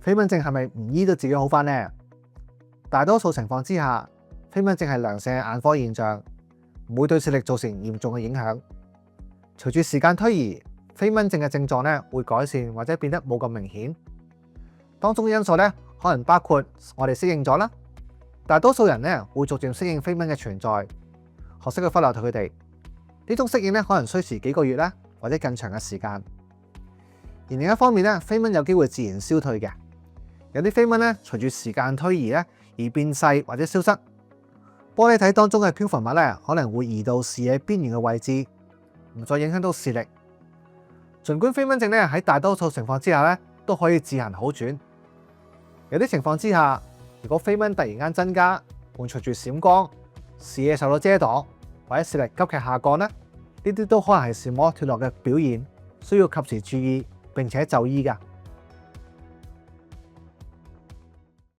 飛蚊症係咪唔醫都自己好返呢？大多數情況之下，飛蚊症係良性嘅眼科現象，唔會對視力造成嚴重嘅影響。隨住時間推移，飛蚊症嘅症狀咧會改善或者變得冇咁明顯。當中嘅因素咧可能包括我哋適應咗啦，大多數人咧會逐漸適應飛蚊嘅存在，學識去忽略佢哋。呢種適應咧可能需時幾個月啦，或者更長嘅時間。而另一方面咧，飛蚊有機會自然消退嘅。有啲飛蚊咧隨住時間推移咧而變細或者消失。玻璃體當中嘅漂浮物咧可能會移到視野邊緣嘅位置，唔再影響到視力。儘管飛蚊症咧喺大多數情況之下咧都可以自行好轉，有啲情況之下，如果飛蚊突然間增加，伴隨住閃光、視野受到遮擋或者視力急劇下降咧，呢啲都可能係視膜脫落嘅表現，需要及時注意並且就醫㗎。